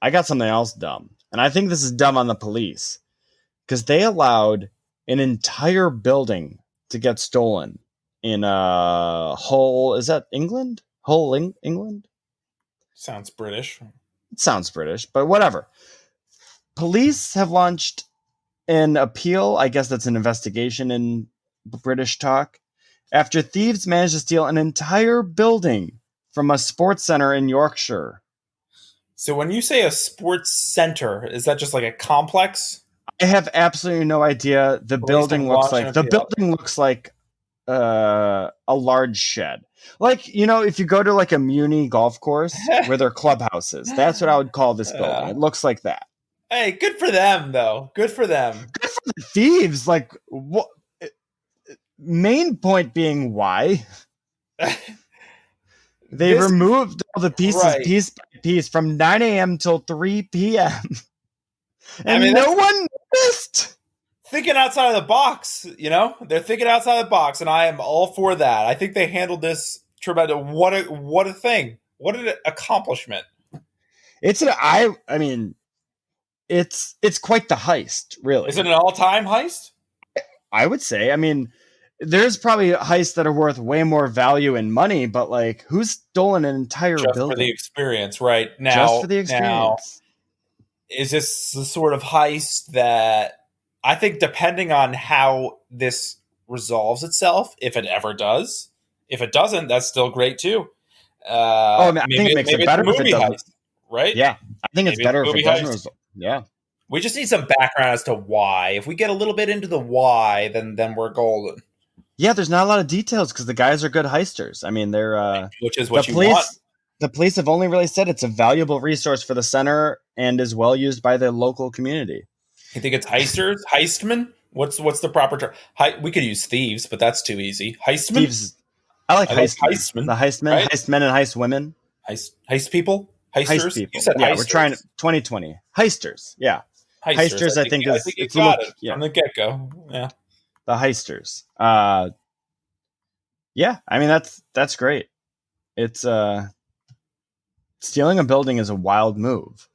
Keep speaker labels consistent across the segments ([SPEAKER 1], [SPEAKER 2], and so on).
[SPEAKER 1] I got something else dumb. And I think this is dumb on the police. Because they allowed an entire building to get stolen in Hull. Is that England? Hull, England?
[SPEAKER 2] Sounds British.
[SPEAKER 1] It sounds British, but whatever. Police have launched an appeal. I guess that's an investigation in British talk. After thieves managed to steal an entire building from a sports center in Yorkshire.
[SPEAKER 2] So when you say a sports center, is that just like a complex?
[SPEAKER 1] I have absolutely no idea. The building looks like a large shed. Like, if you go to like a Muni golf course where there are clubhouses, that's what I would call this building. It looks like that.
[SPEAKER 2] Hey, good for them though. Good for them.
[SPEAKER 1] Good for the thieves. Like, what? Main point being why they removed all the pieces piece by piece from 9 a.m. till 3 p.m. And no one noticed.
[SPEAKER 2] Thinking outside of the box, they're thinking outside the box, and I am all for that. I think they handled this tremendous. What a thing! What an accomplishment! It's
[SPEAKER 1] quite the heist, really.
[SPEAKER 2] Is it an all-time heist?
[SPEAKER 1] I would say. I mean, there's probably heists that are worth way more value in money, but like, who's stolen an entire building?
[SPEAKER 2] Just for the experience, right? Now,
[SPEAKER 1] just for the experience.
[SPEAKER 2] Is this the sort of heist that I think, depending on how this resolves itself, if it ever does, if it doesn't, that's still great too.
[SPEAKER 1] I think it makes it better if it doesn't.
[SPEAKER 2] Heist, right?
[SPEAKER 1] Yeah, I think it's better if it doesn't resolve. Yeah.
[SPEAKER 2] We just need some background as to why. If we get a little bit into the why, then we're golden.
[SPEAKER 1] Yeah, there's not a lot of details because the guys are good heisters. I mean, they're
[SPEAKER 2] which is what you want.
[SPEAKER 1] The police have only really said it's a valuable resource for the center and is well used by the local community.
[SPEAKER 2] You think it's heisters? Heistmen? What's the proper term? We could use thieves, but that's too easy. Heistmen?
[SPEAKER 1] Thieves. I like heistmen. The heistmen, right? Heistmen and heist women.
[SPEAKER 2] Heist people? Heisters?
[SPEAKER 1] Heist people.
[SPEAKER 2] You said
[SPEAKER 1] yeah,
[SPEAKER 2] heisters.
[SPEAKER 1] We're trying 2020. Heisters, yeah. Heisters, I think
[SPEAKER 2] you got it from the get-go. Yeah.
[SPEAKER 1] The heisters. Yeah, I mean, that's great. It's stealing a building is a wild move.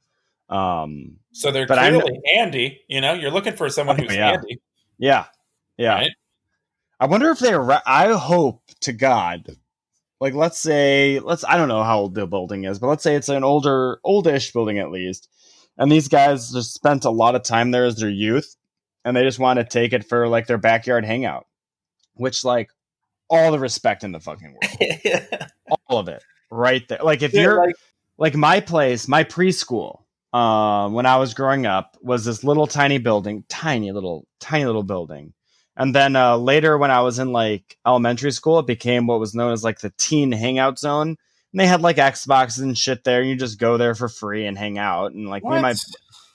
[SPEAKER 2] So they're clearly handy. You're looking for someone who's handy.
[SPEAKER 1] Yeah.
[SPEAKER 2] Right?
[SPEAKER 1] I wonder if I hope to God, like, I don't know how old the building is, but let's say it's an oldish building at least. And these guys just spent a lot of time there as their youth, and they just want to take it for like their backyard hangout, which, like, all the respect in the fucking world. All of it right there. Like, if you're like my place, my preschool, when I was growing up, was this little tiny building, tiny little building. And then later, when I was in like elementary school, it became what was known as like the teen hangout zone. And they had like Xboxes and shit there. And you just go there for free and hang out. And like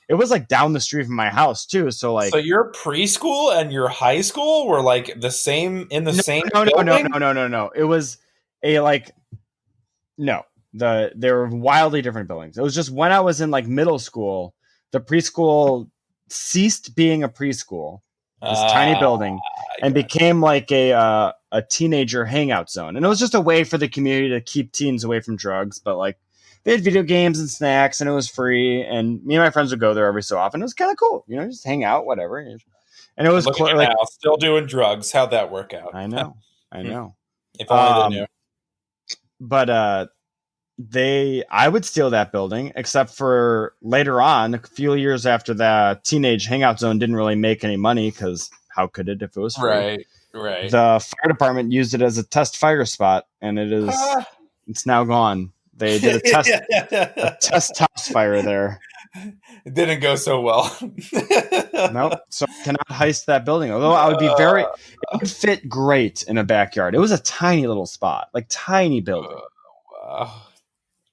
[SPEAKER 1] it was like down the street from my house too. So like,
[SPEAKER 2] so your preschool and your high school were like the same in the same building?
[SPEAKER 1] No. It was they were wildly different buildings. It was just when I was in like middle school, the preschool ceased being a preschool, this tiny building, and became like a teenager hangout zone. And it was just a way for the community to keep teens away from drugs. But like, they had video games and snacks, and it was free. And me and my friends would go there every so often. It was kind of cool, just hang out, whatever. And it was
[SPEAKER 2] now, still doing drugs. How'd that work out?
[SPEAKER 1] I know.
[SPEAKER 2] If only they knew.
[SPEAKER 1] But I would steal that building, except for later on, a few years after the teenage hangout zone didn't really make any money, because how could it if it was free?
[SPEAKER 2] Right.
[SPEAKER 1] The fire department used it as a test fire spot, and it's now gone. They did a test house fire there.
[SPEAKER 2] It didn't go so well.
[SPEAKER 1] Nope. So I cannot heist that building. Although I would be it would fit great in a backyard. It was a tiny little spot, like tiny building.
[SPEAKER 2] Wow.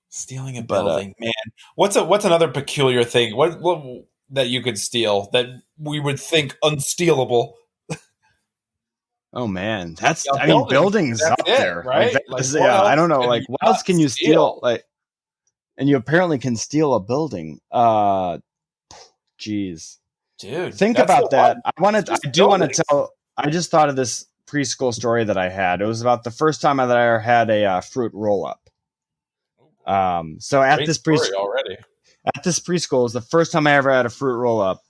[SPEAKER 2] Stealing a building, man. What's another peculiar thing? What that you could steal that we would think unstealable?
[SPEAKER 1] Oh man, buildings up there,
[SPEAKER 2] right?
[SPEAKER 1] I don't know. Like, what else can you steal? Like, and you apparently can steal a building. Jeez,
[SPEAKER 2] dude,
[SPEAKER 1] think about that. I just thought of this preschool story that I had. It was about the first time that I ever had a fruit roll up. So at this preschool, at this preschool. It was the first time I ever had a fruit roll up.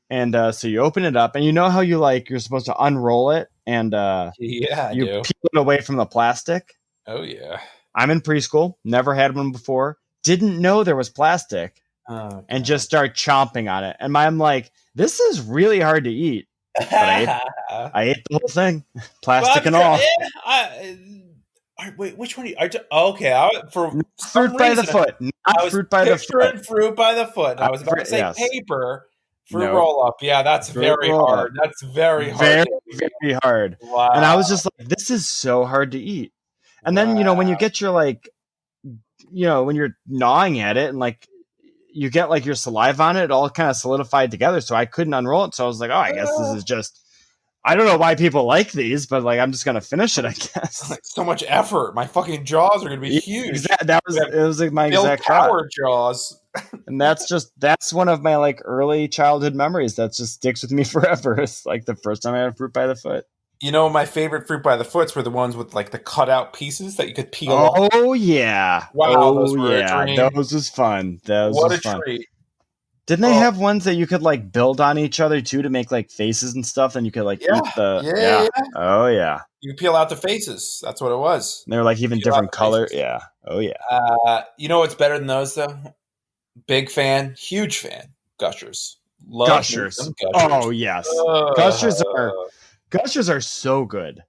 [SPEAKER 1] And so you open it up, and you know how you're supposed to unroll it, and
[SPEAKER 2] Yeah, I
[SPEAKER 1] you
[SPEAKER 2] do.
[SPEAKER 1] peel it away from the plastic.
[SPEAKER 2] Oh yeah.
[SPEAKER 1] I'm in preschool, never had one before, didn't know there was plastic,
[SPEAKER 2] Oh,
[SPEAKER 1] and just start chomping on it. And I'm like, this is really hard to eat. But I ate the whole thing, plastic and all.
[SPEAKER 2] Wait, which one? For some
[SPEAKER 1] Fruit by the
[SPEAKER 2] reason,
[SPEAKER 1] foot,
[SPEAKER 2] I
[SPEAKER 1] not
[SPEAKER 2] was
[SPEAKER 1] fruit by the
[SPEAKER 2] picturing
[SPEAKER 1] foot.
[SPEAKER 2] fruit by the foot. And I was about to say
[SPEAKER 1] Yes.
[SPEAKER 2] paper fruit
[SPEAKER 1] No.
[SPEAKER 2] roll up. Yeah, that's
[SPEAKER 1] Fruit
[SPEAKER 2] very
[SPEAKER 1] roll
[SPEAKER 2] hard.
[SPEAKER 1] up.
[SPEAKER 2] That's very hard.
[SPEAKER 1] Very hard.
[SPEAKER 2] Wow.
[SPEAKER 1] And I was just like, this is so hard to eat. And then, when you get your when you're gnawing at it and you get your saliva on it, it all kind of solidified together. So I couldn't unroll it. So I was like, oh, I guess this is just, I don't know why people like these, but I'm just going to finish it, I guess.
[SPEAKER 2] So much effort. My fucking jaws are going to be huge.
[SPEAKER 1] It was my
[SPEAKER 2] Bill
[SPEAKER 1] exact
[SPEAKER 2] Power jaws.
[SPEAKER 1] And that's one of my early childhood memories that just sticks with me forever. It's the first time I had fruit by the foot.
[SPEAKER 2] My favorite fruit by the foots were the ones with the cutout pieces that you could peel off.
[SPEAKER 1] Oh yeah!
[SPEAKER 2] Wow, those were a dream.
[SPEAKER 1] Those was fun.
[SPEAKER 2] What a treat!
[SPEAKER 1] Didn't they have ones that you could build on each other too to make faces and stuff, and you could eat the
[SPEAKER 2] yeah.
[SPEAKER 1] Oh yeah.
[SPEAKER 2] You peel out the faces. That's what it was.
[SPEAKER 1] And they were even different color. Yeah. Oh yeah.
[SPEAKER 2] You know what's better than those though? Big fan, huge fan. Gushers. Love
[SPEAKER 1] Gushers. Oh yes. Gushers are so good.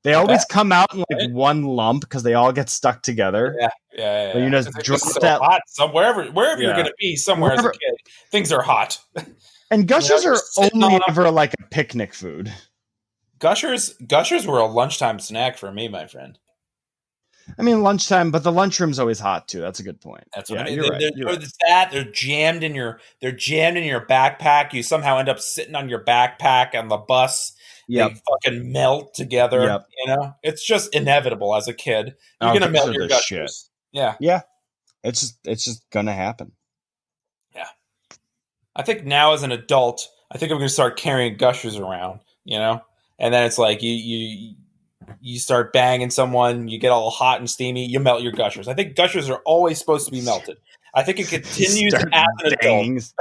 [SPEAKER 1] They always come out in one lump because they all get stuck together.
[SPEAKER 2] Yeah.
[SPEAKER 1] But you just drop that
[SPEAKER 2] hot. Wherever you're going to be, somewhere as a kid, things are hot.
[SPEAKER 1] And Gushers are only ever a picnic food.
[SPEAKER 2] Gushers were a lunchtime snack for me, my friend.
[SPEAKER 1] I mean, lunchtime, but the lunchroom's always hot too. That's a good point.
[SPEAKER 2] That's what I mean. They're jammed in your backpack. You somehow end up sitting on your backpack on the bus. Yep. They fucking melt together. Yep. It's just inevitable as a kid. You're gonna melt your gushers.
[SPEAKER 1] Yeah. It's just gonna happen.
[SPEAKER 2] Yeah. I think now as an adult, I think I'm gonna start carrying gushers around. And then it's you start banging someone, you get all hot and steamy, you melt your gushers. I think gushers are always supposed to be melted. I think it continues as an adult.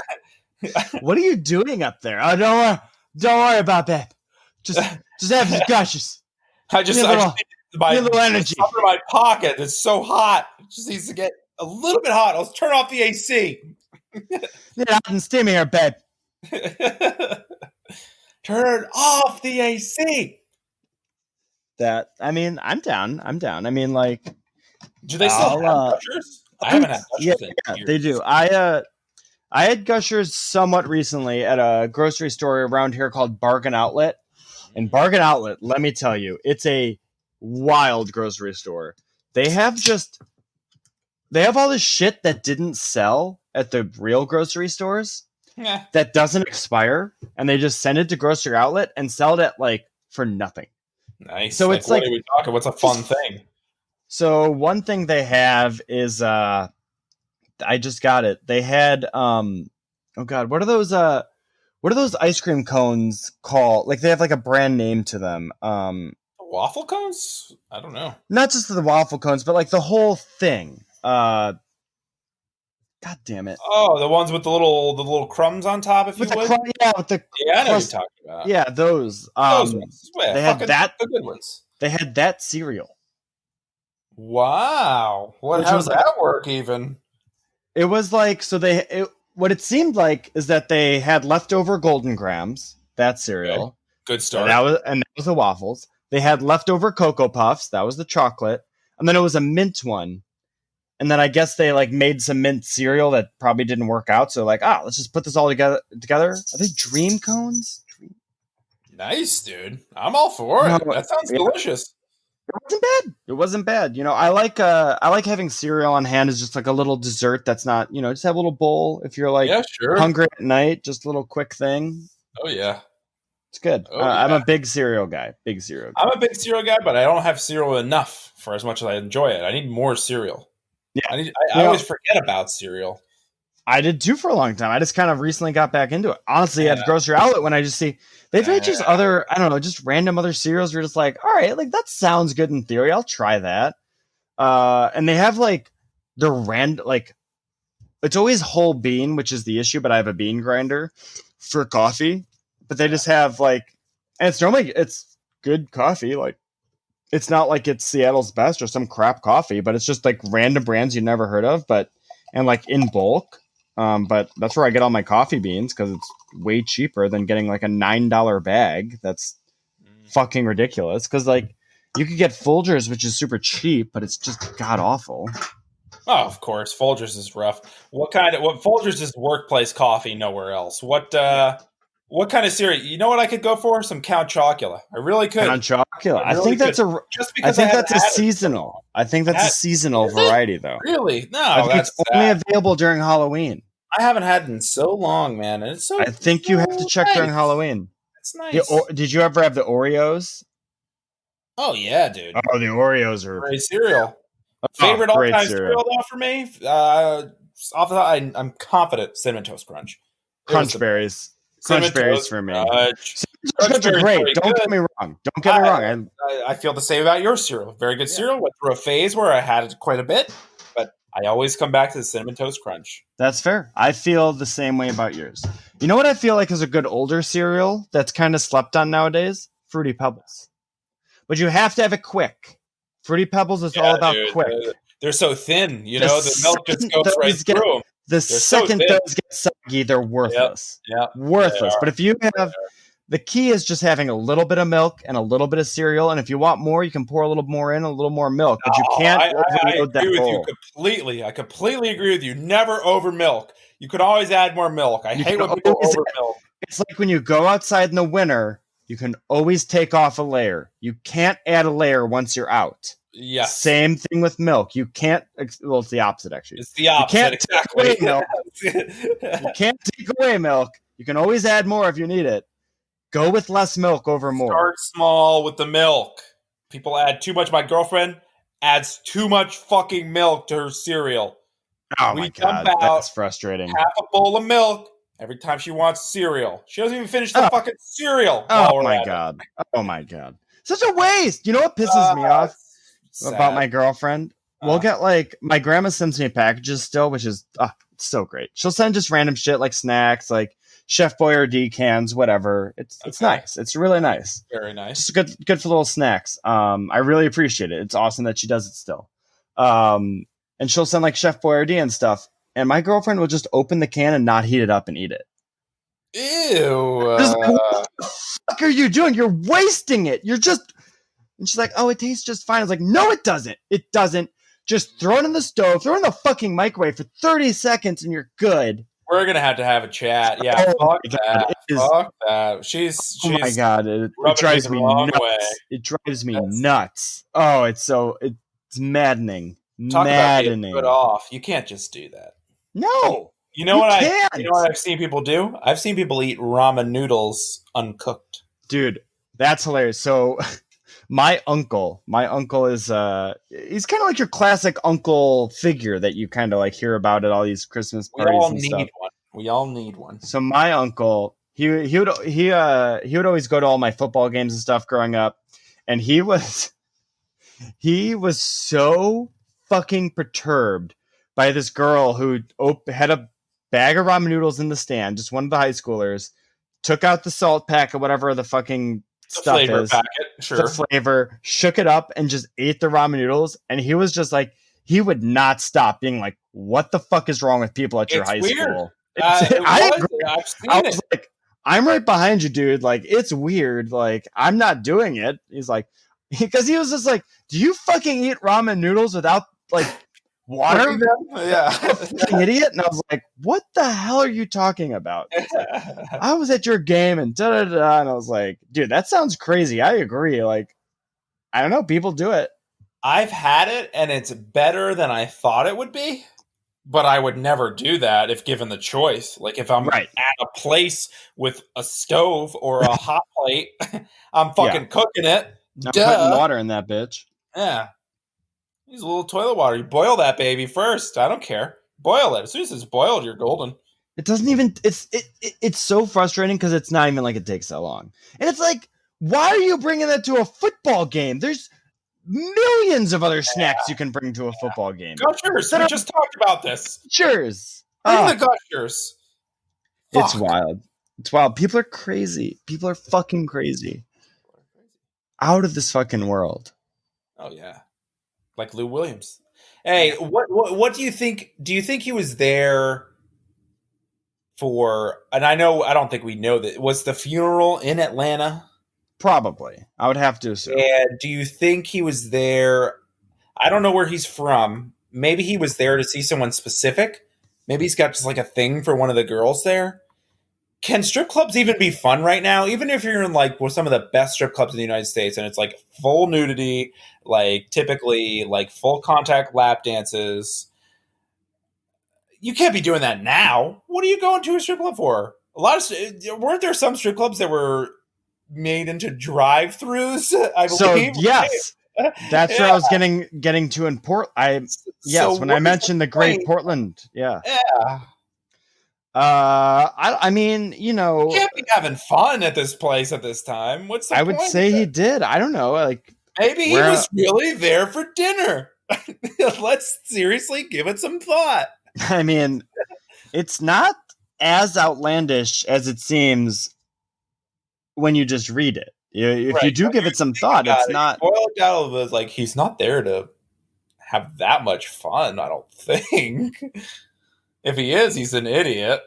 [SPEAKER 1] What are you doing up there? Oh, don't worry about that. Just have your gushers.
[SPEAKER 2] I just my little energy up in my pocket. It's so hot. It just needs to get a little bit hot. I'll turn off the AC.
[SPEAKER 1] Get hot and steamy here, babe.
[SPEAKER 2] Turn off the AC.
[SPEAKER 1] I'm down. I mean,
[SPEAKER 2] do they still have gushers? I haven't had gushers in years.
[SPEAKER 1] They do. I had gushers somewhat recently at a grocery store around here called Bargain Outlet. And Bargain Outlet, let me tell you, it's a wild grocery store. They have all this shit that didn't sell at the real grocery stores that doesn't expire, and they just send it to Grocery Outlet and sell it at for nothing.
[SPEAKER 2] Nice.
[SPEAKER 1] So it's
[SPEAKER 2] what are we talking? What's a fun thing?
[SPEAKER 1] So one thing they have is I just got it. They had oh god, what are those ice cream cones called? They have a brand name to them.
[SPEAKER 2] Waffle cones? I don't know.
[SPEAKER 1] Not just the waffle cones, but the whole thing. God damn it!
[SPEAKER 2] Oh, the ones with the little crumbs on top, if you would.
[SPEAKER 1] I know what you're talking about. Yeah, those.
[SPEAKER 2] Those ones.
[SPEAKER 1] They had that.
[SPEAKER 2] The good ones.
[SPEAKER 1] They had that cereal.
[SPEAKER 2] Wow! How does that work? Even
[SPEAKER 1] it was what it seemed like is that they had leftover Golden Grams. That cereal.
[SPEAKER 2] Good start.
[SPEAKER 1] And that was the waffles. They had leftover Cocoa Puffs. That was the chocolate, and then it was a mint one. And then I guess they made some mint cereal that probably didn't work out. So let's just put this all together. Are they Dream Cones?
[SPEAKER 2] Nice, dude. I'm all for it. That sounds delicious.
[SPEAKER 1] It wasn't bad. I like having cereal on hand as just a little dessert. That's not just have a little bowl if you're hungry at night. Just a little quick thing.
[SPEAKER 2] Oh yeah,
[SPEAKER 1] it's good. I'm a big cereal guy.
[SPEAKER 2] I'm a big cereal guy, but I don't have cereal enough for as much as I enjoy it. I need more cereal. Yeah, I always forget about cereal.
[SPEAKER 1] I did too for a long time. I just kind of recently got back into it. Honestly, at the grocery outlet, when I just see they've had just other, I don't know, just random other cereals. You're just all right, that sounds good in theory. I'll try that. And they have the it's always whole bean, which is the issue. But I have a bean grinder for coffee. But they just have like, and it's good coffee. Like it's not like it's Seattle's best or some crap coffee, but it's just like random brands you never heard of, and like in bulk. But that's where I get all my coffee beans because it's way cheaper than getting like a $9 bag. That's fucking ridiculous. Because like you could get Folgers, which is super cheap, but it's just god awful.
[SPEAKER 2] Oh, of course, Folgers is rough. What Folgers is workplace coffee, nowhere else. What kind of cereal? You know what I could go for? Some Count Chocula. I really could.
[SPEAKER 1] Count Chocula.
[SPEAKER 2] I
[SPEAKER 1] think that's
[SPEAKER 2] could. Just because
[SPEAKER 1] I think that's a seasonal. I think that's a seasonal variety, though.
[SPEAKER 2] Really? No,
[SPEAKER 1] I think it's only available during Halloween.
[SPEAKER 2] I haven't had it in so long, man. And it's so.
[SPEAKER 1] I think you have to check during Halloween.
[SPEAKER 2] It's nice.
[SPEAKER 1] Did you ever have the Oreos?
[SPEAKER 2] Oh yeah, dude.
[SPEAKER 1] Oh, the Oreos are
[SPEAKER 2] great cereal. Favorite all-time cereal though for me. Off the top, I'm confident Cinnamon Toast Crunch.
[SPEAKER 1] Crunch Berries. Crunch Berries for me. Crunch are great. Don't get me wrong.
[SPEAKER 2] I feel the same about your cereal. Very good cereal. Went through a phase where I had it quite a bit, but I always come back to the Cinnamon Toast Crunch.
[SPEAKER 1] That's fair. I feel the same way about yours. You know what I feel like is a good older cereal that's kind of slept on nowadays? Fruity Pebbles. But you have to have it quick. Fruity Pebbles is all about quick.
[SPEAKER 2] They're so thin, the milk just goes right through them.
[SPEAKER 1] The second those get soggy, they're worthless. Worthless. But if you have, the key is just having a little bit of milk and a little bit of cereal. And if you want more, you can pour a little more in, a little more milk. But you can't overload that bowl.
[SPEAKER 2] You completely. I completely agree with you. Never over milk. You could always add more milk. I hate when people over milk.
[SPEAKER 1] It's like when you go outside in the winter, you can always take off a layer. You can't add a layer once you're out.
[SPEAKER 2] Yeah.
[SPEAKER 1] Same thing with milk. You can't. Well, it's the opposite actually.
[SPEAKER 2] It's the opposite.
[SPEAKER 1] You can't
[SPEAKER 2] exactly.
[SPEAKER 1] Take away milk. You can't take away milk. You can always add more if you need it. Go with less milk over more.
[SPEAKER 2] Start small with the milk. People add too much. My girlfriend adds too much fucking milk to her cereal.
[SPEAKER 1] Oh my god, that's frustrating.
[SPEAKER 2] Half a bowl of milk every time she wants cereal. She doesn't even finish the fucking cereal.
[SPEAKER 1] Oh my god. Oh my god. Such a waste. You know what pisses me off about my girlfriend? We'll get like, my grandma sends me packages still, which is it's so great. She'll send just random shit like snacks, like Chef Boyardee cans, whatever. It's nice. It's really nice.
[SPEAKER 2] Very nice.
[SPEAKER 1] Just good for little snacks. I really appreciate it. It's awesome that she does it still. And she'll send like Chef Boyardee and stuff. And my girlfriend will just open the can and not heat it up and eat it.
[SPEAKER 2] Ew.
[SPEAKER 1] What the fuck are you doing? You're wasting it. You're just... And she's like, oh, it tastes just fine. I was like, no, it doesn't. It doesn't. Just throw it in the stove, throw it in the fucking microwave for 30 seconds and you're good.
[SPEAKER 2] We're going to have a chat. Yeah, fuck that. Fuck that. She's
[SPEAKER 1] oh my God. It drives me nuts. It drives me nuts. Oh, it's maddening.
[SPEAKER 2] Talk about getting put off. You can't just do that.
[SPEAKER 1] No.
[SPEAKER 2] You know what I've seen people do? I've seen people eat ramen noodles uncooked.
[SPEAKER 1] Dude, that's hilarious. So my uncle is he's kind of like your classic uncle figure that you kind of like hear about at all these Christmas parties.
[SPEAKER 2] We all need one.
[SPEAKER 1] So my uncle, he would always go to all my football games and stuff growing up, and he was so fucking perturbed by this girl who had a bag of ramen noodles in the stand, just one of the high schoolers, took out the salt pack or whatever the fucking stuff is,
[SPEAKER 2] packet, sure.
[SPEAKER 1] The flavor, shook it up and just ate the ramen noodles. And he was just like, he would not stop being like, what the fuck is wrong with people at your high school? I was like, I'm right behind you, dude. Like, it's weird. Like, I'm not doing it. He's like, because he was just like, do you fucking eat ramen noodles without like water?
[SPEAKER 2] Yeah.
[SPEAKER 1] Idiot. And I was like, what the hell are you talking about? Like, I was at your game and da-da-da. And I was like, dude, that sounds crazy. I agree. Like, I don't know. People do it.
[SPEAKER 2] I've had it and it's better than I thought it would be. But I would never do that if given the choice. Like if I'm at a place with a stove or a hot plate, I'm fucking cooking it.
[SPEAKER 1] I'm putting water in that bitch.
[SPEAKER 2] Yeah. Use a little toilet water. You boil that baby first. I don't care. Boil it. As soon as it's boiled, you're golden.
[SPEAKER 1] It doesn't even... It's so frustrating because it's not even like it takes that long. And it's like, why are you bringing that to a football game? There's millions of other snacks you can bring to a football game.
[SPEAKER 2] Gushers. We just talked about this.
[SPEAKER 1] Gushers.
[SPEAKER 2] Bring
[SPEAKER 1] Oh,
[SPEAKER 2] the gushers.
[SPEAKER 1] it's
[SPEAKER 2] Fuck.
[SPEAKER 1] wild. It's wild. People are crazy. People are fucking crazy. Out of this fucking world.
[SPEAKER 2] Oh yeah, like Lou Williams. Hey, what do you think? Do you think he was there for? And I know I don't think we know that. Was the funeral in Atlanta?
[SPEAKER 1] Probably. I would have to assume.
[SPEAKER 2] And do you think he was there? I don't know where he's from. Maybe he was there to see someone specific. Maybe he's got just like a thing for one of the girls there. Can strip clubs even be fun right now? Even if you're in like some of the best strip clubs in the United States and it's like full nudity, like typically like full contact lap dances. You can't be doing that now. What are you going to a strip club for? Weren't there some strip clubs that were made into drive-throughs? I
[SPEAKER 1] So
[SPEAKER 2] believe.
[SPEAKER 1] yes, that's where I was getting to in
[SPEAKER 2] So
[SPEAKER 1] when I mentioned the Great
[SPEAKER 2] point?
[SPEAKER 1] Portland. Yeah.
[SPEAKER 2] Yeah.
[SPEAKER 1] I mean,
[SPEAKER 2] You can't be having fun at this place at this time. What's the
[SPEAKER 1] I
[SPEAKER 2] point?
[SPEAKER 1] would say he did. I don't know. Like
[SPEAKER 2] Maybe he was really there for dinner. Let's seriously give it some thought.
[SPEAKER 1] I mean, it's not as outlandish as it seems when you just read it. If you do give it some thought, it's not.
[SPEAKER 2] Boil it down, was like he's not there to have that much fun. I don't think. If he is, he's an idiot.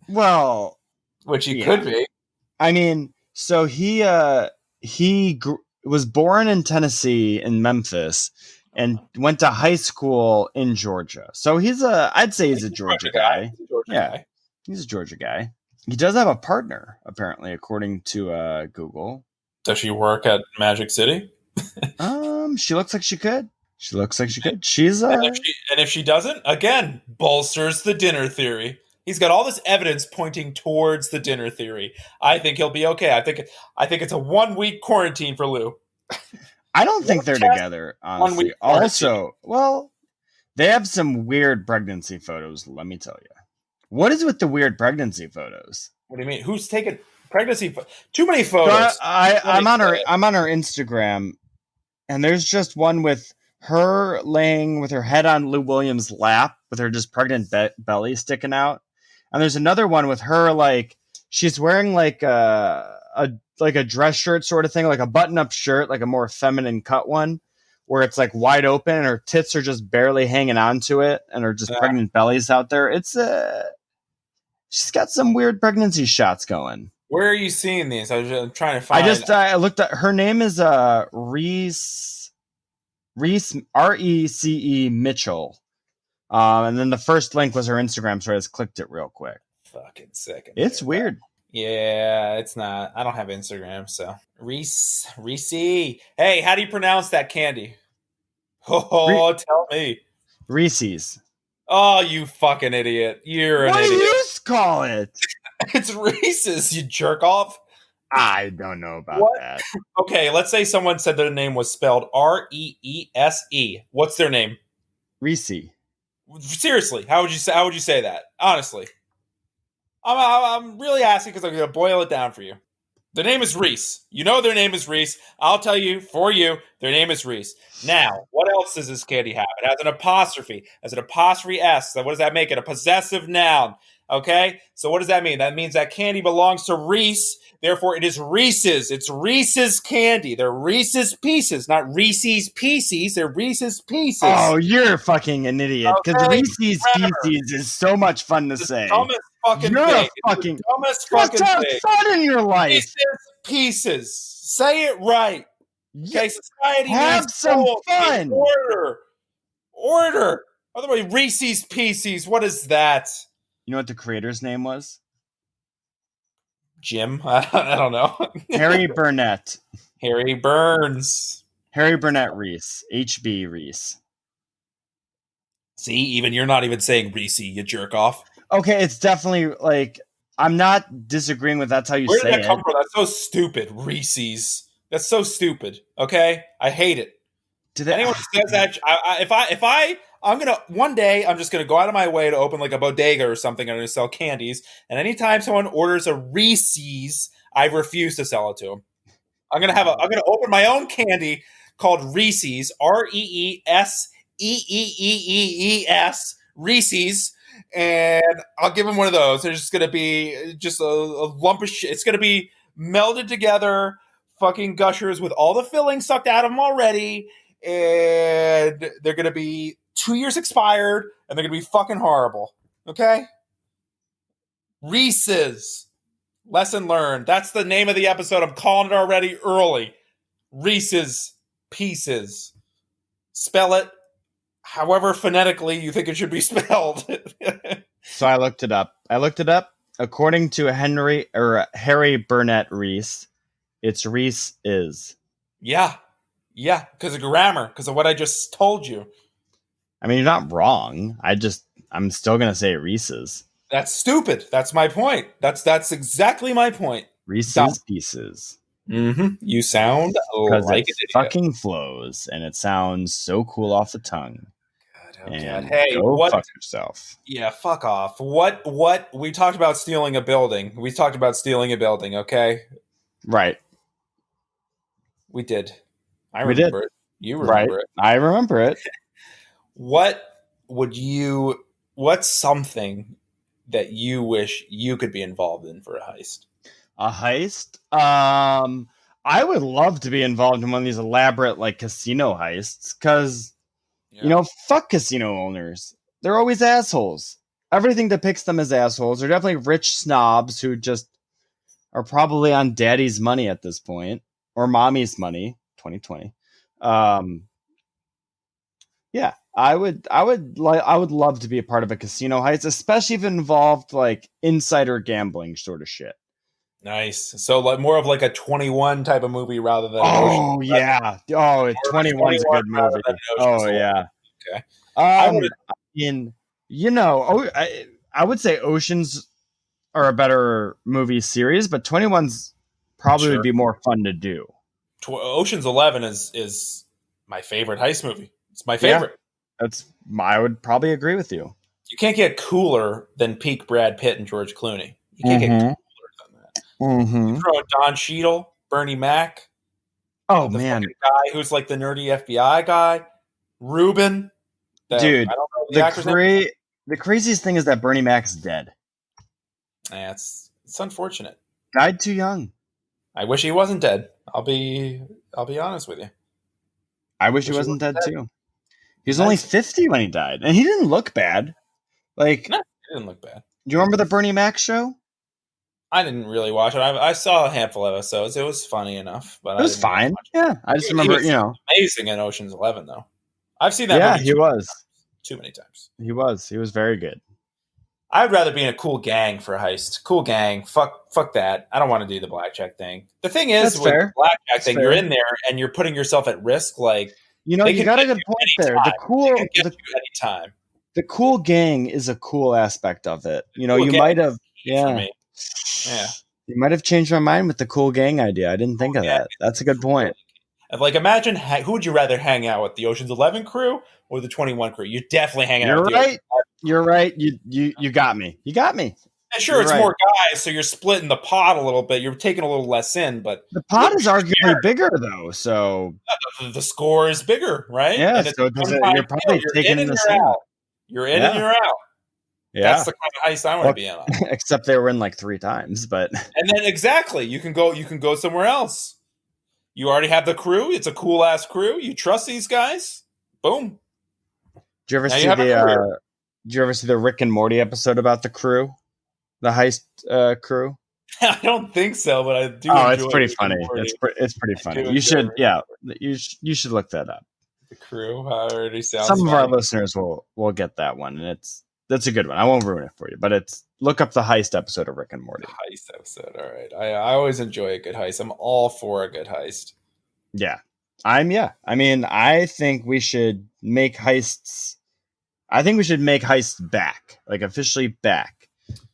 [SPEAKER 1] Well,
[SPEAKER 2] which he could be.
[SPEAKER 1] I mean, so he was born in Tennessee in Memphis and went to high school in Georgia. So I'd say he's a Georgia guy. He's a Georgia guy. He does have a partner, apparently, according to Google.
[SPEAKER 2] Does she work at Magic City?
[SPEAKER 1] She looks like she could. She's
[SPEAKER 2] and if she doesn't, again, bolsters the dinner theory. He's got all this evidence pointing towards the dinner theory. I think he'll be okay. I think it's a 1 week quarantine for Lou.
[SPEAKER 1] I don't think they're together, honestly. Also, well, they have some weird pregnancy photos, let me tell you. What is with the weird pregnancy photos?
[SPEAKER 2] What do you mean? Who's taking pregnancy too many photos?
[SPEAKER 1] So I'm on her Instagram, and there's just one with her laying with her head on Lou Williams' lap with her just pregnant belly sticking out. And there's another one with her, like, she's wearing like a dress shirt sort of thing, like a button-up shirt, like a more feminine cut one, where it's like wide open and her tits are just barely hanging onto it and her just pregnant belly's out there. It's she's got some weird pregnancy shots going.
[SPEAKER 2] Where are you seeing these? I was trying to find.
[SPEAKER 1] I looked at her name is Reese Recee Mitchell. And then the first link was her Instagram, so I just clicked it real quick.
[SPEAKER 2] Fucking sick.
[SPEAKER 1] It's weird.
[SPEAKER 2] Yeah, it's not. I don't have Instagram, so Reese. Hey, how do you pronounce that candy? Oh, tell me.
[SPEAKER 1] Reese's.
[SPEAKER 2] Oh, you fucking idiot! You're an idiot.
[SPEAKER 1] What do you call it?
[SPEAKER 2] It's Reese's. You jerk off.
[SPEAKER 1] I don't know about that.
[SPEAKER 2] Okay, let's say someone said their name was spelled Reese. What's their name?
[SPEAKER 1] Reese.
[SPEAKER 2] Seriously, how would you say that? Honestly, I'm really asking because I'm going to boil it down for you. Their name is Reese. You know their name is Reese. I'll tell you for you, their name is Reese. Now, what else does this candy have? It has an apostrophe. It has an apostrophe S. So what does that make it? A possessive noun. Okay? So what does that mean? That means that candy belongs to Reese. Therefore, it is Reese's. It's Reese's candy. They're Reese's Pieces, not Reese's Pieces. They're Reese's Pieces.
[SPEAKER 1] Oh, you're fucking an idiot. Because Reese's Pieces is so much fun to say.
[SPEAKER 2] Dumbest fucking
[SPEAKER 1] you're
[SPEAKER 2] thing.
[SPEAKER 1] Fucking
[SPEAKER 2] dumbest fucking
[SPEAKER 1] have
[SPEAKER 2] thing.
[SPEAKER 1] fun in your life.
[SPEAKER 2] Reese's Pieces. Say it right. Okay, society
[SPEAKER 1] have
[SPEAKER 2] needs
[SPEAKER 1] some fun.
[SPEAKER 2] Order. Otherwise, Reese's Pieces. What is that?
[SPEAKER 1] You know what the creator's name was?
[SPEAKER 2] Jim? I don't know.
[SPEAKER 1] Harry Burnett.
[SPEAKER 2] Harry Burns.
[SPEAKER 1] Harry Burnett Reese. HB Reese.
[SPEAKER 2] See, even you're not even saying Reese, you jerk off.
[SPEAKER 1] Okay, it's definitely like, I'm not disagreeing with that's how you say it.
[SPEAKER 2] Where did that come from? That's so stupid. Reese's. That's so stupid. Okay? I hate it. Anyone who says that, I'm gonna one day I'm just gonna go out of my way to open like a bodega or something. I'm gonna sell candies, and anytime someone orders a Reese's, I refuse to sell it to them. I'm gonna open my own candy called Reese's, Reesees, Reese's, and I'll give him one of those. There's just gonna be just a lump of shit. It's gonna be melded together, fucking gushers with all the filling sucked out of them already, and they're gonna be 2 years expired, and they're gonna be fucking horrible. Okay, Reese's. Lesson learned. That's the name of the episode. I'm calling it already early. Reese's Pieces. Spell it however phonetically you think it should be spelled.
[SPEAKER 1] So I looked it up. According to Harry Burnett Reese, it's Reese-Is.
[SPEAKER 2] Yeah, because of grammar, because of what I just told you.
[SPEAKER 1] I mean, you're not wrong. I'm still gonna say Reese's.
[SPEAKER 2] That's stupid. That's my point. That's exactly my point.
[SPEAKER 1] Reeses Pieces.
[SPEAKER 2] Mm-hmm. You sound like
[SPEAKER 1] it fucking flows, and it sounds so cool off the tongue.
[SPEAKER 2] God. Hey,
[SPEAKER 1] go fuck yourself.
[SPEAKER 2] Yeah, fuck off. What? We talked about stealing a building. Okay.
[SPEAKER 1] Right.
[SPEAKER 2] We did. I remember it. You remember it.
[SPEAKER 1] I remember it.
[SPEAKER 2] What's something that you wish you could be involved in for a heist?
[SPEAKER 1] A heist? I would love to be involved in one of these elaborate like casino heists because, fuck casino owners. They're always assholes. Everything depicts them as assholes. They're definitely rich snobs who just are probably on daddy's money at this point or mommy's money. 2020. Yeah, I would love to be a part of a casino heist, especially if it involved like insider gambling sort of shit.
[SPEAKER 2] Nice. So like more of like a 21 type of movie rather than
[SPEAKER 1] Oh yeah. Oh, 21 is a good movie. Oh yeah.
[SPEAKER 2] Okay.
[SPEAKER 1] I would say Oceans are a better movie series, but 21's probably would be more fun to do.
[SPEAKER 2] Ocean's 11 is my favorite heist movie. It's my favorite.
[SPEAKER 1] Yeah, I would probably agree with you.
[SPEAKER 2] You can't get cooler than peak Brad Pitt and George Clooney. You can't get cooler than that.
[SPEAKER 1] Mm-hmm.
[SPEAKER 2] You throw Don Cheadle, Bernie Mac.
[SPEAKER 1] Oh man,
[SPEAKER 2] guy who's like the nerdy FBI guy, Ruben.
[SPEAKER 1] Dude, the craziest thing is that Bernie Mac's dead.
[SPEAKER 2] Yeah, it's unfortunate.
[SPEAKER 1] Died too young.
[SPEAKER 2] I wish he wasn't dead. I'll be honest with you.
[SPEAKER 1] I wish he wasn't dead too. He was only 50 when he died, and he didn't look bad. Like,
[SPEAKER 2] no, he didn't look bad.
[SPEAKER 1] Do you remember the Bernie Mac show?
[SPEAKER 2] I didn't really watch it. I saw a handful of episodes. It was funny enough, but
[SPEAKER 1] it was fine. Yeah, I just remember,
[SPEAKER 2] amazing in Ocean's 11 though. I've seen that.
[SPEAKER 1] Yeah,
[SPEAKER 2] movie too many times. He was very good.
[SPEAKER 1] I'd
[SPEAKER 2] rather be in a cool gang for a heist. Cool gang. Fuck that. I don't want to do the blackjack thing. The thing is, with the blackjack thing, you're in there and you're putting yourself at risk. Like,
[SPEAKER 1] you got a good point there.
[SPEAKER 2] Anytime.
[SPEAKER 1] The cool gang is a cool aspect of it. You might have, You might have changed my mind with the cool gang idea. I didn't think of that. That's a good point.
[SPEAKER 2] Like, imagine who would you rather hang out with, the Ocean's 11 crew or the 21 crew? You definitely hang out with the Ocean's 11 crew.
[SPEAKER 1] You're right. You got me. And
[SPEAKER 2] sure, it's more guys, so you're splitting the pot a little bit. You're taking a little less in, but
[SPEAKER 1] the pot is arguably bigger, though. So
[SPEAKER 2] the score is bigger, right?
[SPEAKER 1] Yeah, so you're probably taking the same.
[SPEAKER 2] You're in and you're out.
[SPEAKER 1] Yeah,
[SPEAKER 2] that's the kind of heist I want to be in.
[SPEAKER 1] Except they were in like 3 times, but
[SPEAKER 2] and then exactly, you can go somewhere else. You already have the crew. It's a cool ass crew. You trust these guys. Boom.
[SPEAKER 1] Did you ever see the Rick and Morty episode about the crew, the heist crew?
[SPEAKER 2] I don't think so, but I do.
[SPEAKER 1] Oh, it's pretty funny. It's pretty funny. You should, you should look that up.
[SPEAKER 2] The crew already sounds.
[SPEAKER 1] Some of our listeners will get that one, and that's a good one. I won't ruin it for you, but look up the heist episode of Rick and Morty.
[SPEAKER 2] Heist episode. All right. I always enjoy a good heist. I'm all for a good heist.
[SPEAKER 1] Yeah. I mean, I think we should make heists. I think we should make heists back, like officially back.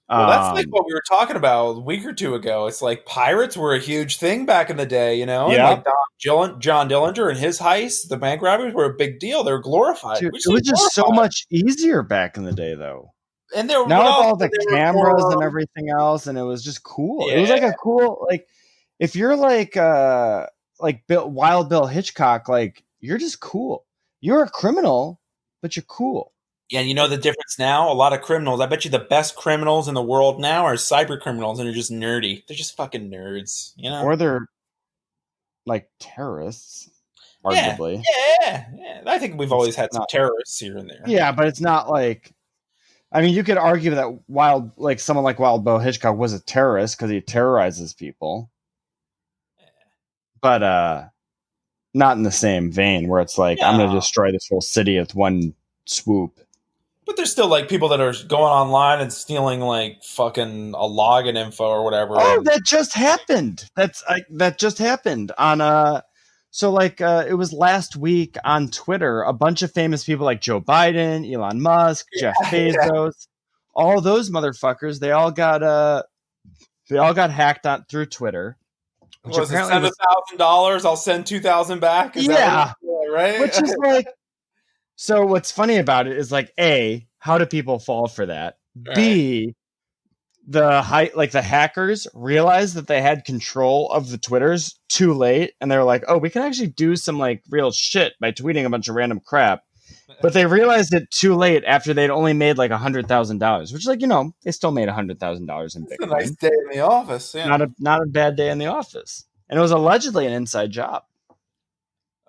[SPEAKER 2] Well, that's like what we were talking about a week or two ago. It's like pirates were a huge thing back in the day, Yeah. And like John Dillinger and his heists, the bank robberies were a big deal. They were glorified.
[SPEAKER 1] Dude, it was just so much easier back in the day, though.
[SPEAKER 2] And
[SPEAKER 1] now with all the cameras and everything else, and it was just cool. Yeah. It was like a cool, like, if you're like Wild Bill Hitchcock, like, you're just cool. You're a criminal, but you're cool.
[SPEAKER 2] Yeah, and you know the difference now? A lot of criminals, I bet you the best criminals in the world now are cyber criminals and they're just nerdy. They're just fucking nerds, you know?
[SPEAKER 1] Or they're like terrorists,
[SPEAKER 2] Yeah,
[SPEAKER 1] arguably.
[SPEAKER 2] yeah. I think we've
[SPEAKER 1] It's
[SPEAKER 2] always had some
[SPEAKER 1] not.
[SPEAKER 2] terrorists here and there.
[SPEAKER 1] Yeah, but it's not like. I mean, you could argue that someone like Wild Bill Hitchcock was a terrorist because he terrorizes people, but not in the same vein where it's like I'm going to
[SPEAKER 2] Yeah.
[SPEAKER 1] destroy this whole city with one swoop.
[SPEAKER 2] But there's still like people that are going online and stealing like fucking a login info or whatever.
[SPEAKER 1] Oh,
[SPEAKER 2] And
[SPEAKER 1] that just happened. That just happened on it was last week on Twitter. A bunch of famous people like Joe Biden, Elon Musk, Jeff
[SPEAKER 2] yeah,
[SPEAKER 1] Bezos, all those motherfuckers. They all got hacked on through Twitter, which
[SPEAKER 2] was it
[SPEAKER 1] apparently
[SPEAKER 2] send
[SPEAKER 1] was
[SPEAKER 2] $1,000? I'll send 2,000 back. Is that
[SPEAKER 1] yeah,
[SPEAKER 2] what right?
[SPEAKER 1] which is like. So what's funny about it is like A, how do people fall for that?
[SPEAKER 2] right.
[SPEAKER 1] B, the hackers realized that they had control of the Twitters too late, and they were like, "Oh, we can actually do some like real shit by tweeting a bunch of random crap." But they realized it too late after they'd only made like $100,000, which like they still made $100,000 in
[SPEAKER 2] It's a nice
[SPEAKER 1] Bitcoin.
[SPEAKER 2] day in the office. Yeah.
[SPEAKER 1] Not a bad day in the office, and it was allegedly an inside job.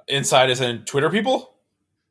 [SPEAKER 2] Inside is in Twitter people?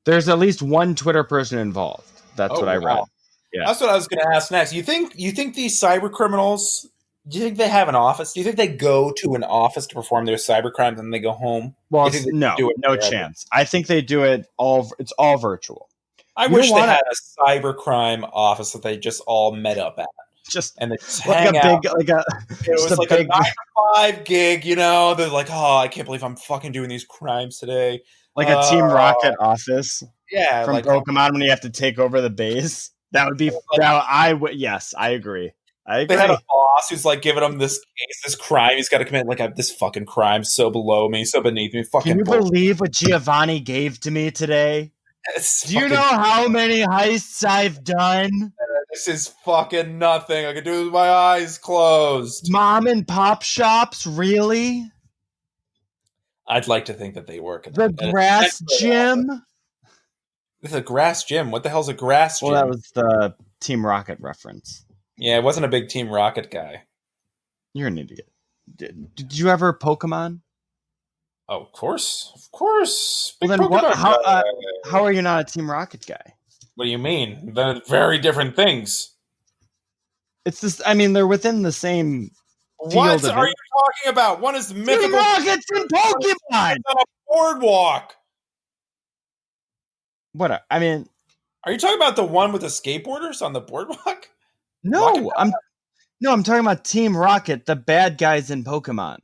[SPEAKER 1] There's at least one Twitter person involved. That's
[SPEAKER 2] Oh,
[SPEAKER 1] what I read.
[SPEAKER 2] wow.
[SPEAKER 1] Yeah.
[SPEAKER 2] That's what I was going to ask next. You think these cyber criminals? Do you think they have an office? Do you think they go to an office to perform their cyber crimes and then they go home?
[SPEAKER 1] Well,
[SPEAKER 2] You think they
[SPEAKER 1] no,
[SPEAKER 2] do it
[SPEAKER 1] no
[SPEAKER 2] wherever?
[SPEAKER 1] chance. I think they do it all. It's all virtual.
[SPEAKER 2] I
[SPEAKER 1] You don't
[SPEAKER 2] wish they
[SPEAKER 1] want
[SPEAKER 2] had a cyber crime office that they just all met up at
[SPEAKER 1] just
[SPEAKER 2] and they just
[SPEAKER 1] like
[SPEAKER 2] hang
[SPEAKER 1] a
[SPEAKER 2] out.
[SPEAKER 1] big, like a
[SPEAKER 2] It
[SPEAKER 1] just
[SPEAKER 2] was
[SPEAKER 1] a
[SPEAKER 2] like
[SPEAKER 1] big.
[SPEAKER 2] a 9 to 5 gig, you know. They're like, oh, I can't believe I'm fucking doing these crimes today.
[SPEAKER 1] Like a Team Rocket office
[SPEAKER 2] Yeah,
[SPEAKER 1] from
[SPEAKER 2] like
[SPEAKER 1] Pokemon when you have to take over the base. That would be that. Yes, I agree. I
[SPEAKER 2] they had a
[SPEAKER 1] agree.
[SPEAKER 2] boss who's like giving him this case, this crime. He's got to commit like this fucking crime so below me, so beneath me.
[SPEAKER 1] Can
[SPEAKER 2] Fucking
[SPEAKER 1] you
[SPEAKER 2] bullshit.
[SPEAKER 1] believe what Giovanni gave to me today?
[SPEAKER 2] It's
[SPEAKER 1] Do you
[SPEAKER 2] fucking,
[SPEAKER 1] know how many heists I've done?
[SPEAKER 2] this is fucking nothing. I can do it with my eyes closed.
[SPEAKER 1] Mom and pop shops, really?
[SPEAKER 2] I'd like to think that they work in
[SPEAKER 1] The grass gym?
[SPEAKER 2] It's a grass gym. What the hell's a grass gym?
[SPEAKER 1] Well, that was the Team Rocket reference.
[SPEAKER 2] Yeah, it wasn't a big Team Rocket guy.
[SPEAKER 1] You're an idiot. Did you ever Pokemon?
[SPEAKER 2] Oh, of course, of course.
[SPEAKER 1] Well,
[SPEAKER 2] Big
[SPEAKER 1] then what?
[SPEAKER 2] Pokemon guy.
[SPEAKER 1] How are you not a Team Rocket guy?
[SPEAKER 2] What do you mean? They're very different things.
[SPEAKER 1] It's this. I mean, they're within the same
[SPEAKER 2] What
[SPEAKER 1] field of
[SPEAKER 2] are
[SPEAKER 1] it.
[SPEAKER 2] you talking about? One is
[SPEAKER 1] Team
[SPEAKER 2] mythical
[SPEAKER 1] Rocket's in Pokemon.
[SPEAKER 2] on a boardwalk.
[SPEAKER 1] What? I mean,
[SPEAKER 2] Are you talking about the one with the skateboarders on the boardwalk?
[SPEAKER 1] no. I'm talking about Team Rocket, the bad guys in Pokemon.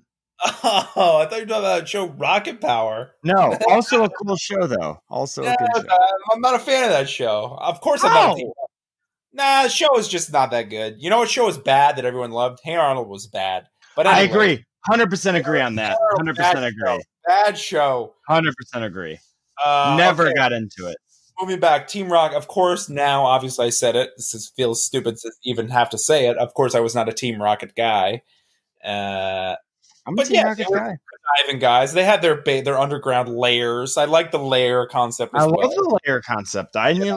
[SPEAKER 2] Oh, I thought you were talking about that show Rocket Power.
[SPEAKER 1] No, also a cool show though. Also a good show.
[SPEAKER 2] I'm not a fan of that show. Of course, I'm
[SPEAKER 1] How?
[SPEAKER 2] not a fan. Nah, the show is just not that good. You know what show was bad that everyone loved? Hey Arnold was bad. But anyway,
[SPEAKER 1] I agree. 100% agree on that. 100% agree.
[SPEAKER 2] Bad show.
[SPEAKER 1] 100% agree. Never
[SPEAKER 2] Okay.
[SPEAKER 1] got into it.
[SPEAKER 2] Moving back, Team Rock. Of course, now obviously I said it. Feels stupid to even have to say it. Of course, I was not a Team Rocket guy.
[SPEAKER 1] I'm a
[SPEAKER 2] But
[SPEAKER 1] Team
[SPEAKER 2] yeah,
[SPEAKER 1] Rocket
[SPEAKER 2] they were
[SPEAKER 1] guy.
[SPEAKER 2] conniving guys. They had their underground layers. I like the layer concept as
[SPEAKER 1] I
[SPEAKER 2] well.
[SPEAKER 1] love the layer concept.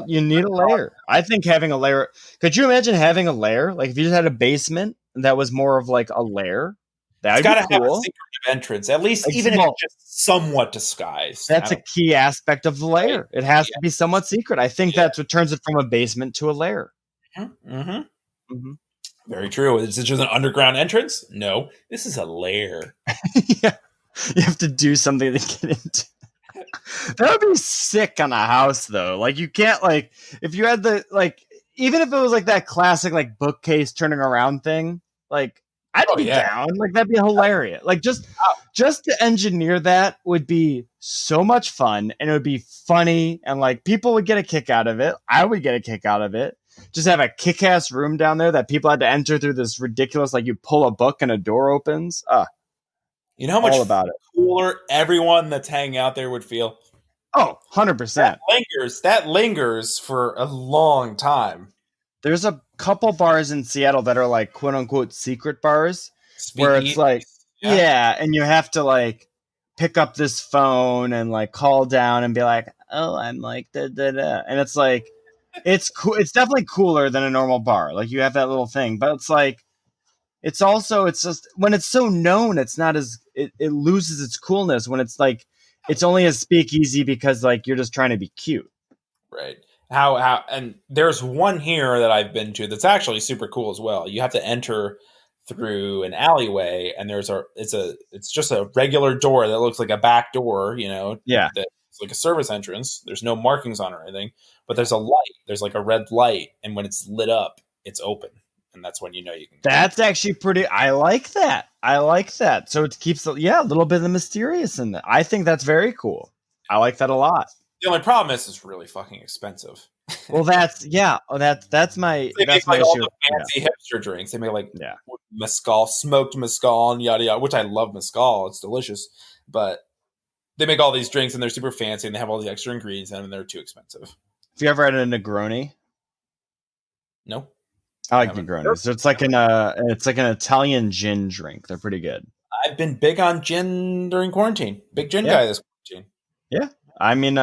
[SPEAKER 1] You need a layer. I think having a layer. Could you imagine having a layer? Like if you just had a basement that was more of like a layer,
[SPEAKER 2] It's
[SPEAKER 1] that'd
[SPEAKER 2] got
[SPEAKER 1] be
[SPEAKER 2] to have a
[SPEAKER 1] cool.
[SPEAKER 2] secretive entrance, at least,
[SPEAKER 1] Like,
[SPEAKER 2] even if
[SPEAKER 1] well,
[SPEAKER 2] it's just somewhat disguised.
[SPEAKER 1] that's a key aspect of the layer. It has to be somewhat secret. I think
[SPEAKER 2] Yeah.
[SPEAKER 1] that's what turns it from a basement to a layer.
[SPEAKER 2] Mm-hmm.
[SPEAKER 1] Mm-hmm.
[SPEAKER 2] Very true. Is it just an underground entrance? No, this is a lair.
[SPEAKER 1] Yeah, you have to do something to get into. That would be sick on a house, though. Like you can't like if you had the like even if it was like that classic like bookcase turning around thing. Like I'd be down. Like that'd be hilarious. Like just to engineer that would be so much fun, and it would be funny, and like people would get a kick out of it. I would get a kick out of it. Just have a kick-ass room down there that people had to enter through this ridiculous, like you pull a book and a door opens.
[SPEAKER 2] You know how much
[SPEAKER 1] all about it.
[SPEAKER 2] cooler everyone that's hanging out there would feel?
[SPEAKER 1] Oh, 100%.
[SPEAKER 2] That lingers for a long time.
[SPEAKER 1] There's a couple bars in Seattle that are like quote unquote secret bars where it's like, yeah, and you have to like pick up this phone and like call down and be like, oh, I'm like, da, da, da. And it's like, It's cool. It's definitely cooler than a normal bar. Like you have that little thing, but it's like it's also it's just when it's so known, it's not as it loses its coolness when it's like it's only a speakeasy because like you're just trying to be cute.
[SPEAKER 2] Right. How and there's one here that I've been to that's actually super cool as well. You have to enter through an alleyway, and it's just a regular door that looks like a back door,
[SPEAKER 1] Yeah,
[SPEAKER 2] that's like a service entrance. There's no markings on it or anything, but there's a light. There's like a red light, and when it's lit up, it's open, and that's when you know you can go.
[SPEAKER 1] that's actually pretty. I like that. I like that. So it keeps a little bit of the mysterious in that. I think that's very cool. I like that a lot.
[SPEAKER 2] The only problem is it's really fucking expensive.
[SPEAKER 1] Well, that's yeah. Oh, that's my
[SPEAKER 2] They
[SPEAKER 1] that's
[SPEAKER 2] make
[SPEAKER 1] my
[SPEAKER 2] like all
[SPEAKER 1] issue.
[SPEAKER 2] the fancy hipster drinks. They make like
[SPEAKER 1] Yeah.
[SPEAKER 2] mezcal, smoked mezcal, and yada yada. Which I love mezcal; it's delicious. But they make all these drinks, and they're super fancy, and they have all the extra ingredients in them, and they're too expensive.
[SPEAKER 1] Have you ever had a Negroni?
[SPEAKER 2] No,
[SPEAKER 1] I like
[SPEAKER 2] haven't.
[SPEAKER 1] Negronis. So it's like an Italian gin drink. They're pretty good.
[SPEAKER 2] I've been big on gin during quarantine. Big gin
[SPEAKER 1] Yeah.
[SPEAKER 2] guy this quarantine.
[SPEAKER 1] Yeah. I mean,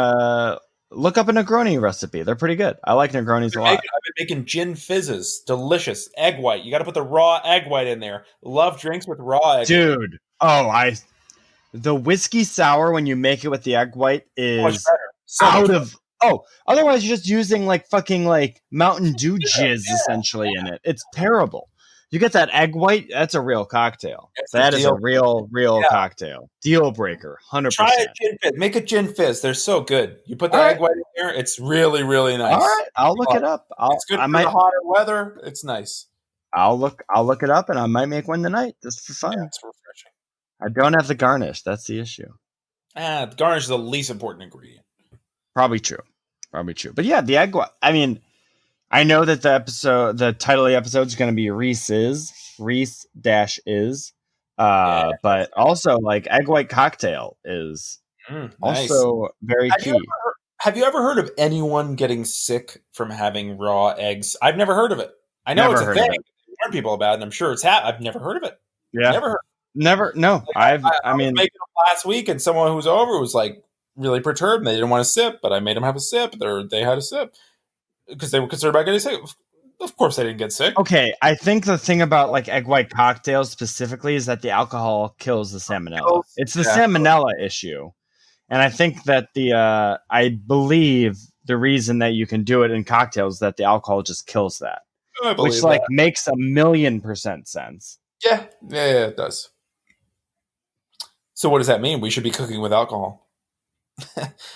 [SPEAKER 1] look up a Negroni recipe. They're pretty good. I like Negronis a lot.
[SPEAKER 2] I've been making gin fizzes. Delicious. Egg white. You got to put the raw egg white in there. Love drinks with raw egg.
[SPEAKER 1] Dude. The whiskey sour when you make it with the egg white is
[SPEAKER 2] So
[SPEAKER 1] out of. Oh, otherwise you're just using like fucking like Mountain Dew jizz essentially in it. It's terrible. You get that egg white, that's a real cocktail.
[SPEAKER 2] It's
[SPEAKER 1] That
[SPEAKER 2] a
[SPEAKER 1] is
[SPEAKER 2] deal.
[SPEAKER 1] a real cocktail. Deal breaker, 100%.
[SPEAKER 2] Try a gin fizz. Make a gin fizz. They're so good. You put the
[SPEAKER 1] All
[SPEAKER 2] egg
[SPEAKER 1] right.
[SPEAKER 2] white in there. It's really, really nice.
[SPEAKER 1] All right, I'll look it up.
[SPEAKER 2] It's good for the hotter weather. It's nice.
[SPEAKER 1] I'll look it up and I might make one tonight just for fun.
[SPEAKER 2] Yeah, it's refreshing.
[SPEAKER 1] I don't have the garnish. That's the issue.
[SPEAKER 2] The garnish is the least important ingredient.
[SPEAKER 1] Probably true. But yeah, the egg white. I mean, I know that the title of the episode is going to be Reese-Is, Reese-Is. But also like egg white cocktail is
[SPEAKER 2] nice.
[SPEAKER 1] also very key.
[SPEAKER 2] Have you ever heard of anyone getting sick from having raw eggs? I've never heard of it. I know it's a thing. Warn people about it, and I'm sure it's I've never heard of it.
[SPEAKER 1] Yeah. Never. No. I was
[SPEAKER 2] making them last week, and someone who was over was like really perturbed. And they didn't want to sip, but I made them have a sip. They had a sip because they were concerned about getting sick. Of course, they didn't get sick.
[SPEAKER 1] Okay, I think the thing about like egg white cocktails specifically is that the alcohol kills the salmonella. It's the salmonella issue, and I think that I believe the reason that you can do it in cocktails is that the alcohol just kills that, which like makes 1,000,000% sense.
[SPEAKER 2] Yeah, it does. So what does that mean? We should be cooking with alcohol.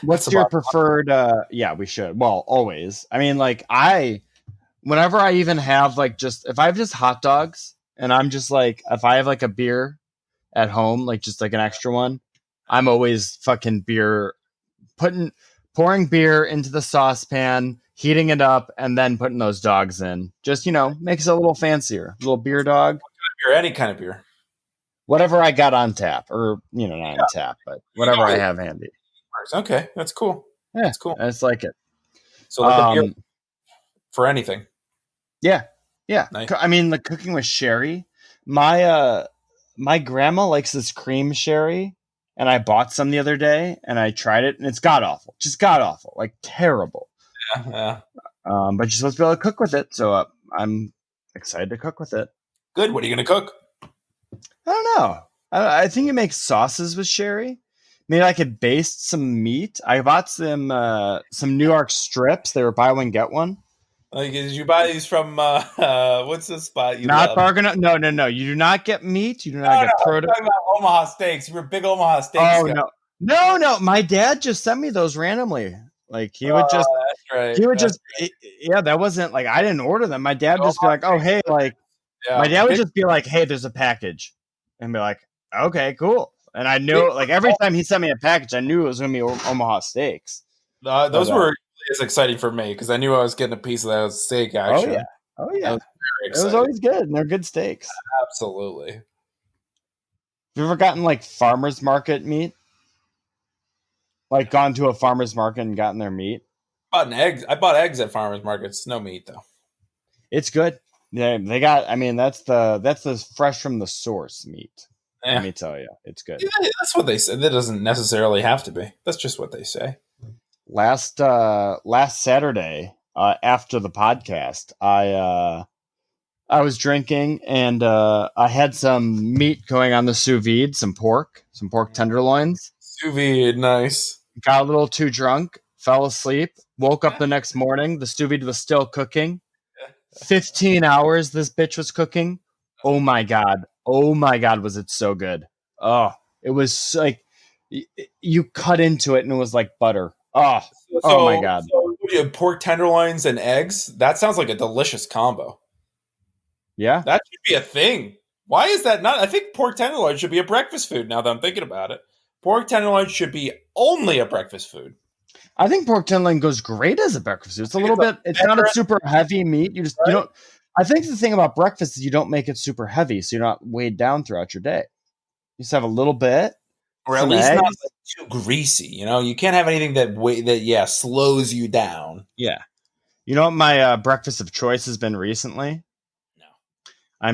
[SPEAKER 1] What's your preferred? Yeah, we should. Well, always. I mean, like whenever I even have like if I have just hot dogs and I'm just like, if I have like a beer at home, like just like an extra one, I'm always fucking pouring beer into the saucepan, heating it up, and then putting those dogs in. Just, makes it a little fancier. A little beer dog.
[SPEAKER 2] Any kind of beer.
[SPEAKER 1] Whatever I got on tap, or not on tap, but whatever I have handy.
[SPEAKER 2] Okay, that's cool.
[SPEAKER 1] Yeah,
[SPEAKER 2] that's cool.
[SPEAKER 1] I just like it.
[SPEAKER 2] So like a beer for anything.
[SPEAKER 1] Yeah.
[SPEAKER 2] Nice.
[SPEAKER 1] I mean, the cooking with sherry. My grandma likes this cream sherry, and I bought some the other day, and I tried it, and it's god awful, just god awful, like terrible.
[SPEAKER 2] Yeah.
[SPEAKER 1] But you're supposed to be able to cook with it, so I'm excited to cook with it.
[SPEAKER 2] Good. What are you gonna cook?
[SPEAKER 1] I don't know. I think you make sauces with sherry. Maybe I could baste some meat. I bought some New York strips. They were buy one get one.
[SPEAKER 2] Did you buy these from what's the spot you
[SPEAKER 1] not
[SPEAKER 2] love?
[SPEAKER 1] Bargain? No. You do not get meat. You do not get produce.
[SPEAKER 2] I'm talking about Omaha steaks. You were a big Omaha steaks guy.
[SPEAKER 1] No. My dad just sent me those randomly. Like he would just.
[SPEAKER 2] That's right.
[SPEAKER 1] He would that wasn't like I didn't order them. My dad would just be like, oh hey, like. Yeah. My dad would just be like, hey, there's a package, and be like, okay, cool. And I knew, like, every time he sent me a package, I knew it was going to be Omaha steaks.
[SPEAKER 2] Those were as exciting for me because I knew I was getting a piece of that steak action.
[SPEAKER 1] Oh, yeah. It was always good, and they're good steaks.
[SPEAKER 2] Absolutely. Have
[SPEAKER 1] you ever gotten, like, farmer's market meat? Like, gone to a farmer's market and gotten their meat?
[SPEAKER 2] I bought eggs at farmer's markets. No meat, though.
[SPEAKER 1] It's good. Yeah, they got, I mean, that's the fresh from the source meat. Yeah. Let me tell you, it's good.
[SPEAKER 2] Yeah, that's what they say. That doesn't necessarily have to be. That's just what they say.
[SPEAKER 1] Last Saturday, after the podcast. I was drinking and I had some meat going on the sous vide, some pork tenderloins.
[SPEAKER 2] Sous vide, nice.
[SPEAKER 1] Got a little too drunk, fell asleep, woke up the next morning. The sous vide was still cooking. 15 hours this bitch was cooking. Oh my god. Oh my god, was it so good. Oh, it was like you cut into it and it was like butter. Oh my god.
[SPEAKER 2] So you have pork tenderloins and eggs? That sounds like a delicious combo.
[SPEAKER 1] Yeah.
[SPEAKER 2] That should be a thing. Why is that not? I think pork tenderloin should be a breakfast food now that I'm thinking about it. Pork tenderloin should be only a breakfast food.
[SPEAKER 1] I think pork tenderloin goes great as a breakfast food. It's a little bit, it's not a super heavy meat. You don't, I think the thing about breakfast is you don't make it super heavy, so you're not weighed down throughout your day. You just have a little bit.
[SPEAKER 2] Or at least not like too greasy, you know? You can't have anything that slows you down.
[SPEAKER 1] Yeah. You know what my breakfast of choice has been recently? I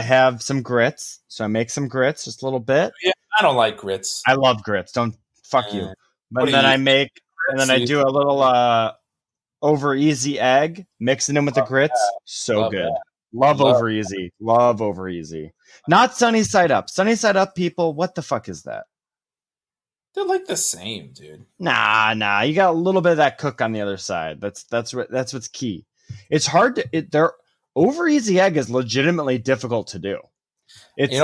[SPEAKER 1] have some grits, so I make some grits just a little bit.
[SPEAKER 2] Yeah, I don't like grits.
[SPEAKER 1] I love grits. Don't fuck you. But then I do a little over easy egg, mixing in with the grits. So good. Love over easy. Love over easy. Not sunny side up. Sunny side up, people. What the fuck is that?
[SPEAKER 2] They're like the same, dude.
[SPEAKER 1] Nah. You got a little bit of that cook on the other side. That's what's key. It's hard to over easy egg is legitimately difficult to do. It's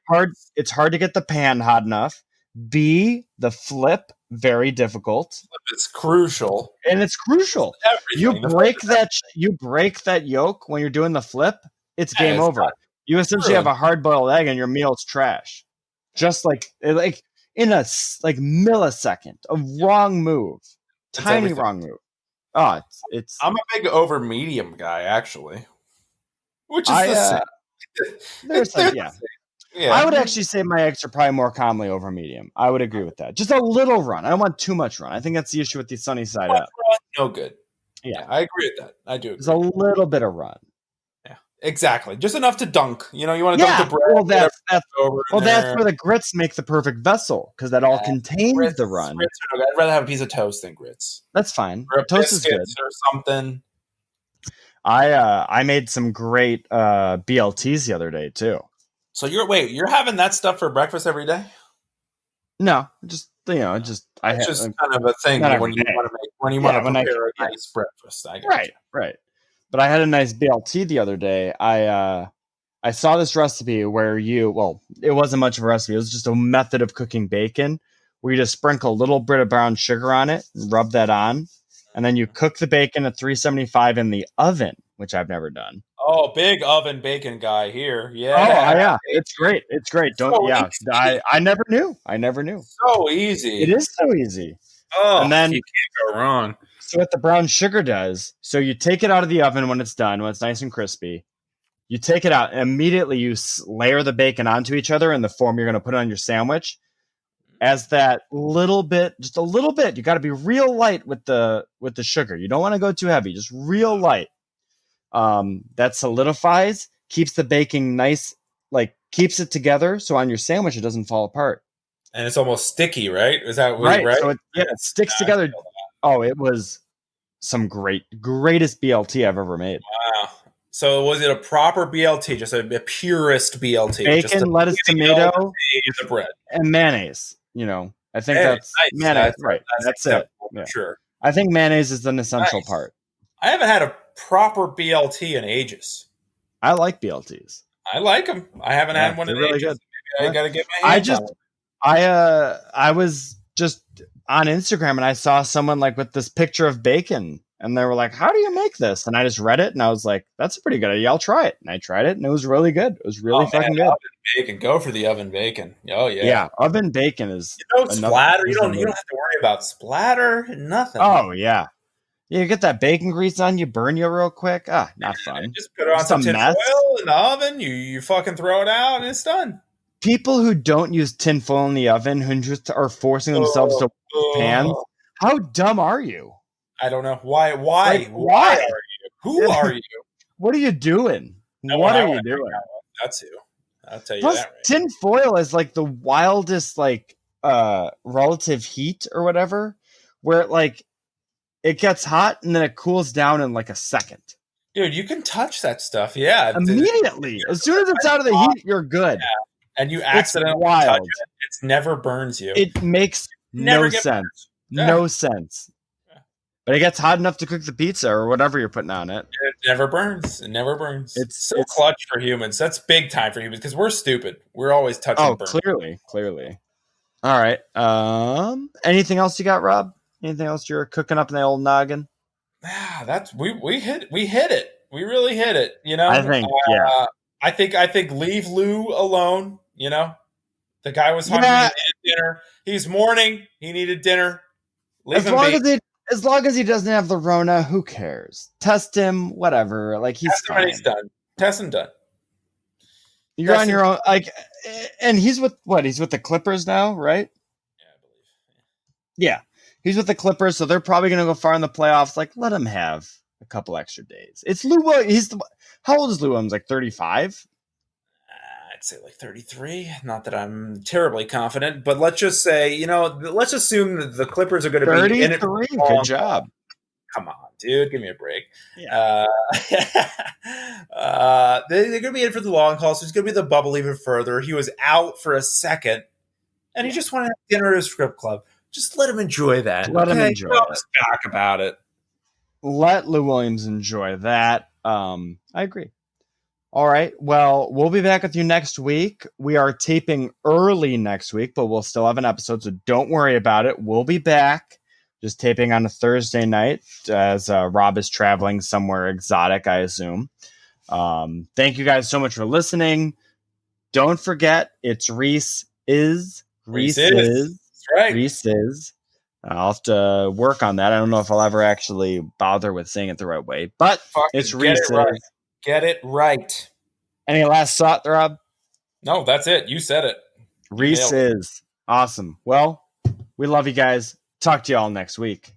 [SPEAKER 1] hard. It's hard to get the pan hot enough. B, the flip, very difficult.
[SPEAKER 2] It's crucial.
[SPEAKER 1] And it's crucial. You break that yolk when you're doing the flip, it's game over. You essentially have a hard-boiled egg and your meal's trash. Just like in a millisecond, a wrong move. Tiny wrong move. Oh, it's
[SPEAKER 2] I'm a big over medium guy, actually. Which is the same.
[SPEAKER 1] Yeah. I would actually say my eggs are probably more commonly over medium. I would agree with that. Just a little run. I don't want too much run. I think that's the issue with the sunny side up.
[SPEAKER 2] No good. Yeah, I agree with that. I do agree.
[SPEAKER 1] There's a little bit of run.
[SPEAKER 2] Yeah, exactly. Just enough to dunk. You know, you want to dunk the bread.
[SPEAKER 1] That's where the grits make the perfect vessel because that all contains the run.
[SPEAKER 2] I'd rather have a piece of toast than grits.
[SPEAKER 1] That's fine.
[SPEAKER 2] Or
[SPEAKER 1] toast is good.
[SPEAKER 2] Or something.
[SPEAKER 1] I made some great BLTs the other day too.
[SPEAKER 2] So you're having that stuff for breakfast every day?
[SPEAKER 1] No, just kind of
[SPEAKER 2] a thing when you want to prepare a nice breakfast.
[SPEAKER 1] Right. But I had a nice BLT the other day. I saw this recipe where it wasn't much of a recipe. It was just a method of cooking bacon where you just sprinkle a little bit of brown sugar on it, and rub that on, and then you cook the bacon at 375 in the oven, which I've never done.
[SPEAKER 2] Oh, big oven bacon guy here. Yeah.
[SPEAKER 1] Oh, yeah. It's great. I never knew.
[SPEAKER 2] So easy.
[SPEAKER 1] It is so easy.
[SPEAKER 2] Oh,
[SPEAKER 1] and then
[SPEAKER 2] you can't go wrong.
[SPEAKER 1] So what the brown sugar does, so you take it out of the oven when it's done, when it's nice and crispy. You take it out and immediately you layer the bacon onto each other in the form you're going to put on your sandwich. As that little bit, just a little bit, you got to be real light with the sugar. You don't want to go too heavy, just real light. That solidifies, keeps the baking nice, keeps it together. So on your sandwich, it doesn't fall apart.
[SPEAKER 2] And it's almost sticky, right? Is that
[SPEAKER 1] right?
[SPEAKER 2] So
[SPEAKER 1] it sticks together. Oh, it was some greatest BLT I've ever made.
[SPEAKER 2] Wow. So was it a proper BLT, just a purist BLT?
[SPEAKER 1] Bacon, lettuce, tomato,
[SPEAKER 2] the bread,
[SPEAKER 1] and mayonnaise. I think that's
[SPEAKER 2] nice.
[SPEAKER 1] mayonnaise. Right. That's it.
[SPEAKER 2] Yeah. Sure.
[SPEAKER 1] I think mayonnaise is an essential part.
[SPEAKER 2] I haven't had a proper BLT in ages.
[SPEAKER 1] I like BLTs.
[SPEAKER 2] I like them. I haven't had one in
[SPEAKER 1] really
[SPEAKER 2] ages.
[SPEAKER 1] Good.
[SPEAKER 2] Maybe I got to get my hands on it.
[SPEAKER 1] I was just on Instagram and I saw someone with this picture of bacon and they were like, "How do you make this?" And I just read it and I was like, "That's a pretty good idea. I'll try it." And I tried it and it was really good. It was really fucking good.
[SPEAKER 2] Oven bacon. Go for the oven bacon. Oh yeah.
[SPEAKER 1] Yeah, oven bacon is
[SPEAKER 2] splatter. You don't have to worry about splatter. Nothing.
[SPEAKER 1] Oh yeah. Yeah, you get that bacon grease on you, burn you real quick. Not fun.
[SPEAKER 2] Just put it on some tin foil in the oven. You fucking throw it out and it's done.
[SPEAKER 1] People who don't use tin foil in the oven, who just are forcing themselves to pans, how dumb are you?
[SPEAKER 2] I don't know. Why are you? Who are you?
[SPEAKER 1] What are you doing? What are you doing?
[SPEAKER 2] That's who. I'll tell you
[SPEAKER 1] Plus,
[SPEAKER 2] that. Right?
[SPEAKER 1] Tin foil is the wildest relative heat or whatever, where it gets hot and then it cools down in like a second.
[SPEAKER 2] Dude, you can touch that stuff. Yeah.
[SPEAKER 1] Immediately. As soon as it's out of the heat, you're good.
[SPEAKER 2] Yeah. And you accidentally touch it never burns you.
[SPEAKER 1] It makes no sense. No sense. But it gets hot enough to cook the pizza or whatever you're putting on it.
[SPEAKER 2] It never burns. It never burns.
[SPEAKER 1] It's
[SPEAKER 2] so clutch for humans. That's big time for humans because we're stupid. We're always touching.
[SPEAKER 1] Oh, clearly. All right. Anything else you got, Rob? Anything else you're cooking up in the old noggin?
[SPEAKER 2] Yeah, that's we hit it. We really hit it. You know.
[SPEAKER 1] I think yeah.
[SPEAKER 2] I think leave Lou alone. You know, the guy was hungry. He needed dinner. He's mourning. He needed dinner. Leave him be.
[SPEAKER 1] As long as he doesn't have the Rona, who cares? Test him, whatever. Like he's fine.
[SPEAKER 2] When he's done. Test him done.
[SPEAKER 1] You're on your own. Like, and he's with what? He's with the Clippers now, right?
[SPEAKER 2] Yeah, I believe.
[SPEAKER 1] Yeah, he's with the Clippers, so they're probably going to go far in the playoffs. Like, let him have a couple extra days. It's Lou Williams. How old is Lou Williams? Like 35?
[SPEAKER 2] I'd say like 33. Not that I'm terribly confident, but let's just say, let's assume that the Clippers are going to be in it.
[SPEAKER 1] Good job.
[SPEAKER 2] Come on, dude. Give me a break.
[SPEAKER 1] Yeah.
[SPEAKER 2] They're going to be in for the long haul, so he's going to be the bubble even further. He was out for a second, and he just wanted to have dinner at his strip club. Just let him enjoy that.
[SPEAKER 1] Let him enjoy it.
[SPEAKER 2] Back about it.
[SPEAKER 1] Let Lou Williams enjoy that. I agree. All right. Well, we'll be back with you next week. We are taping early next week, but we'll still have an episode, so don't worry about it. We'll be back, just taping on a Thursday night as Rob is traveling somewhere exotic, I assume. Thank you guys so much for listening. Don't forget, it's Reese-Is. Reese-Is.
[SPEAKER 2] That's right.
[SPEAKER 1] Reese-Is. I'll have to work on that. I don't know if I'll ever actually bother with saying it the right way, but it's Reese-Is.
[SPEAKER 2] Get it right.
[SPEAKER 1] Any last thought, Rob?
[SPEAKER 2] No, that's it. You said it.
[SPEAKER 1] Reese-Is. Awesome. Well, we love you guys. Talk to you all next week.